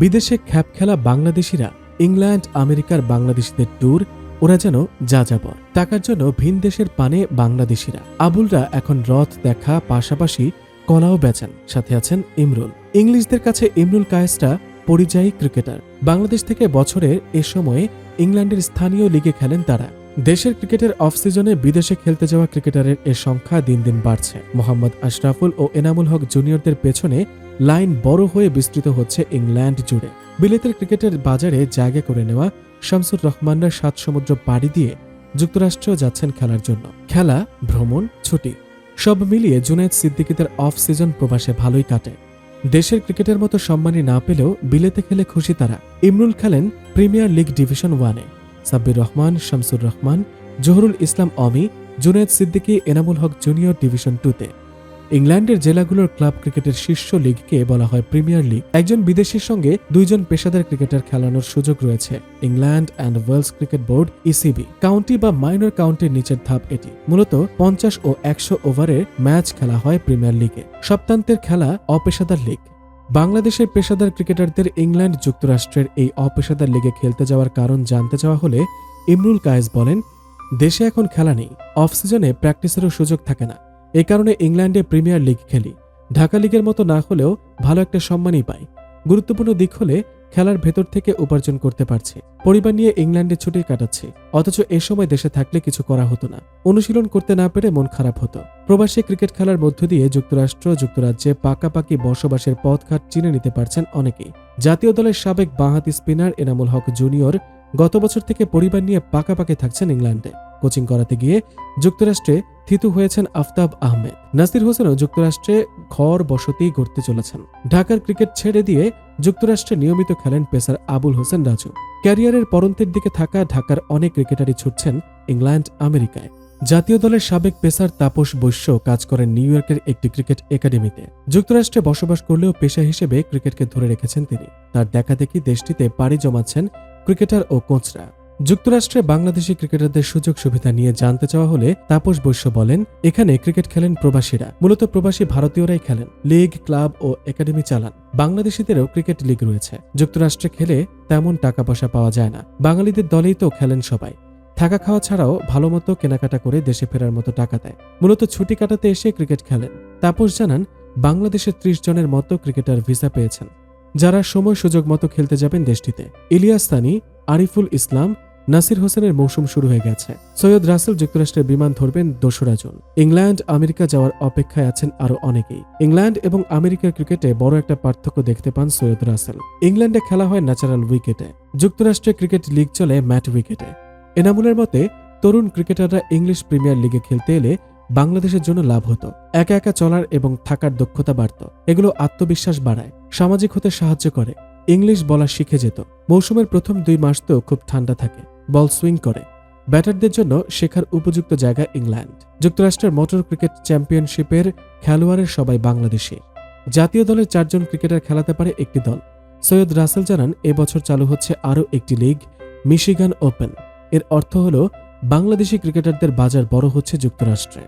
বিদেশে খ্যাপ খেলা বাংলাদেশিরা ইংল্যান্ড আমেরিকার বাংলাদেশিদের ট্যুর ওরা যেন যাযাবর। টাকার জন্য ভিন দেশের পানে বাংলাদেশিরা। আবুলরা এখন রথ দেখা পাশাপাশি কলাও বেচেন। সাথে আছেন ইমরুল। ইংলিশদের কাছে ইমরুল কায়েসরা পরিযায়ী ক্রিকেটার। বাংলাদেশ থেকে বছরের এ সময়ে ইংল্যান্ডের স্থানীয় লিগে খেলেন তারা। দেশের ক্রিকেটের অফ সিজনে বিদেশে খেলতে যাওয়া ক্রিকেটারের এ সংখ্যা দিন দিন বাড়ছে। মোহাম্মদ আশরাফুল ও এনামুল হক জুনিয়রদের পেছনে লাইন বড় হয়ে বিস্তৃত হচ্ছে ইংল্যান্ড জুড়ে। বিলেতের ক্রিকেটের বাজারে জায়গা করে নেওয়া শামসুর রহমানরা 7 সমুদ্র পাড়ি দিয়ে যুক্তরাষ্ট্র যাচ্ছেন খেলার জন্য। খেলা, ভ্রমণ, ছুটি সব মিলিয়ে জুনায়েদ সিদ্দিকীদের অফ সিজন প্রবাসে ভালোই কাটে। দেশের ক্রিকেটের মতো সম্মানী না পেলেও বিলেতে খেলে খুশি তারা। ইমরুল খেলেন প্রিমিয়ার লিগ ডিভিশন 1-এ। সাব্বির রহমান, শামসুর রহমান, জহুরুল ইসলাম অমি, জুনায়েদ সিদ্দিকী, এনামুল হক জুনিয়র ডিভিশন 2-তে। ইংল্যান্ডের জেলাগুলোর ক্লাব ক্রিকেটের শীর্ষ লিগকে বলা হয় প্রিমিয়ার লিগ। একজন বিদেশির সঙ্গে 2 জন পেশাদার ক্রিকেটার খেলানোর সুযোগ রয়েছে। England and Wales Cricket Board ECB county বা মাইনর কাউন্টির নিচের ধাপ এটি। মূলত 50 ও 100 ওভারের ম্যাচ খেলা হয় প্রিমিয়ার লিগে। সপ্তাহান্তের খেলা অপেশাদার লিগ। বাংলাদেশের পেশাদার ক্রিকেটারদের ইংল্যান্ড যুক্তরাষ্ট্রের এই অপেশাদার লিগে খেলতে যাওয়ার কারণ জানতে চাওয়া হলে ইমরুল কায়েস বলেন, দেশে এখন খেলা নেই, অফ সিজনে প্র্যাকটিসেরও সুযোগ থাকে না। এই কারণে ইংল্যান্ডে প্রিমিয়ার লিগ খেলি। ঢাকা লিগের মতো না হলেও ভালো একটা সম্মানই পাই। গুরুত্বপূর্ণ দিক হলে খেলার ভেতর থেকে উপার্জন করতে পারছি। পরিবার নিয়ে ইংল্যান্ডে ছুটি কাটাচ্ছি। অথচ এ সময় দেশে থাকলে কিছু করা হতো না। অনুশীলন করতে না পেরে মন খারাপ হতো। প্রবাসী ক্রিকেট খেলার মধ্য দিয়ে যুক্তরাজ্যে পাকাপাকি বসবাসের পথঘাট চিনে নিতে পারছেন অনেকেই। জাতীয় দলের সাবেক বাঁহাতি স্পিনার এনামুল হক জুনিয়র গত বছর থেকে পরিবার নিয়ে পাকাপাকি থাকছেন ইংল্যান্ডে। কোচিং করাতে গিয়ে যুক্তরাষ্ট্রে থিতু হয়েছেন আফতাব আহমেদ। নাসির হোসেনও যুক্তরাষ্ট্রে ঘর বসতি গড়তে চলেছেন। ঢাকার ক্রিকেট ছেড়ে দিয়ে যুক্তরাষ্ট্রে নিয়মিত খেলেন পেসার আবুল হোসেন রাজু। ক্যারিয়ারের পরন্তের দিকে থাকা ঢাকার অনেক ক্রিকেটারই ছুটছেন ইংল্যান্ড আমেরিকায়। জাতীয় দলের সাবেক পেসার তাপস বৈশ্য কাজ করেন নিউ ইয়র্কের একটি ক্রিকেট একাডেমিতে। যুক্তরাষ্ট্রে বসবাস করলেও পেশা হিসেবে ক্রিকেটকে ধরে রেখেছেন তিনি। তার দেখাদেখি দেশটিতে পাড়ি জমাচ্ছেন ক্রিকেটার ও কোচরা। যুক্তরাষ্ট্রে বাংলাদেশি ক্রিকেটারদের সুযোগ সুবিধা নিয়ে জানতে চাওয়া হলে তাপস বৈশ্য বলেন, এখানে ক্রিকেট খেলেন প্রবাসীরা। মূলত প্রবাসী ভারতীয়রাই খেলেন। লিগ, ক্লাব ও একাডেমি চালান। বাংলাদেশিদেরও ক্রিকেট লিগ রয়েছে। যুক্তরাষ্ট্রে খেলে তেমন টাকা পয়সা পাওয়া যায় না। বাঙালিদের দলেই তো খেলেন সবাই। থাকা খাওয়া ছাড়াও ভালো মতো কেনাকাটা করে দেশে ফেরার মতো টাকা দেয়। মূলত ছুটি কাটাতে এসে ক্রিকেট খেলেন। তাপস জানান, বাংলাদেশের 30 জনের মতো ক্রিকেটার ভিসা পেয়েছেন, যারা সময় সুযোগ মতো খেলতে যাবেন দেশটিতে। ইলিয়াস সানি, আরিফুল ইসলাম, নাসির হোসেনের মৌসুম শুরু হয়ে গেছে। সৈয়দ রাসেল যুক্তরাষ্ট্রের বিমান ধরবেন 2রা জুন। ইংল্যান্ড আমেরিকা যাওয়ার অপেক্ষায় আছেন আরো অনেকেই। ইংল্যান্ড এবং আমেরিকার ক্রিকেটে বড় একটা পার্থক্য দেখতে পান সৈয়দ রাসেল। ইংল্যান্ডে খেলা হয় ন্যাচারাল উইকেটে, যুক্তরাষ্ট্রে ক্রিকেট লিগ চলে ম্যাট উইকেটে। এনামুলের মতে তরুণ ক্রিকেটাররা ইংলিশ প্রিমিয়ার লিগে খেলতে এলে বাংলাদেশের জন্য লাভ হতো। একা একা চলার এবং থাকার দক্ষতা বাড়ত। এগুলো আত্মবিশ্বাস বাড়ায়, সামাজিক হতে সাহায্য করে। ইংলিশ বলা শিখে যেত। মৌসুমের প্রথম 2 মাস তো খুব ঠান্ডা থাকে, বল সুইং করে। ব্যাটারদের জন্য শেখার উপযুক্ত জায়গা ইংল্যান্ড। যুক্তরাষ্ট্রের মোটর ক্রিকেট চ্যাম্পিয়নশিপের খেলোয়াড়ের সবাই বাংলাদেশি। জাতীয় দলের 4 জন ক্রিকেটার খেলাতে পারে একটি দল। সৈয়দ রাসেল জানান, এবছর চালু হচ্ছে আরও একটি লিগ, মিশিগান ওপেন। এর অর্থ হল বাংলাদেশি ক্রিকেটারদের বাজার বড় হচ্ছে যুক্তরাষ্ট্রে।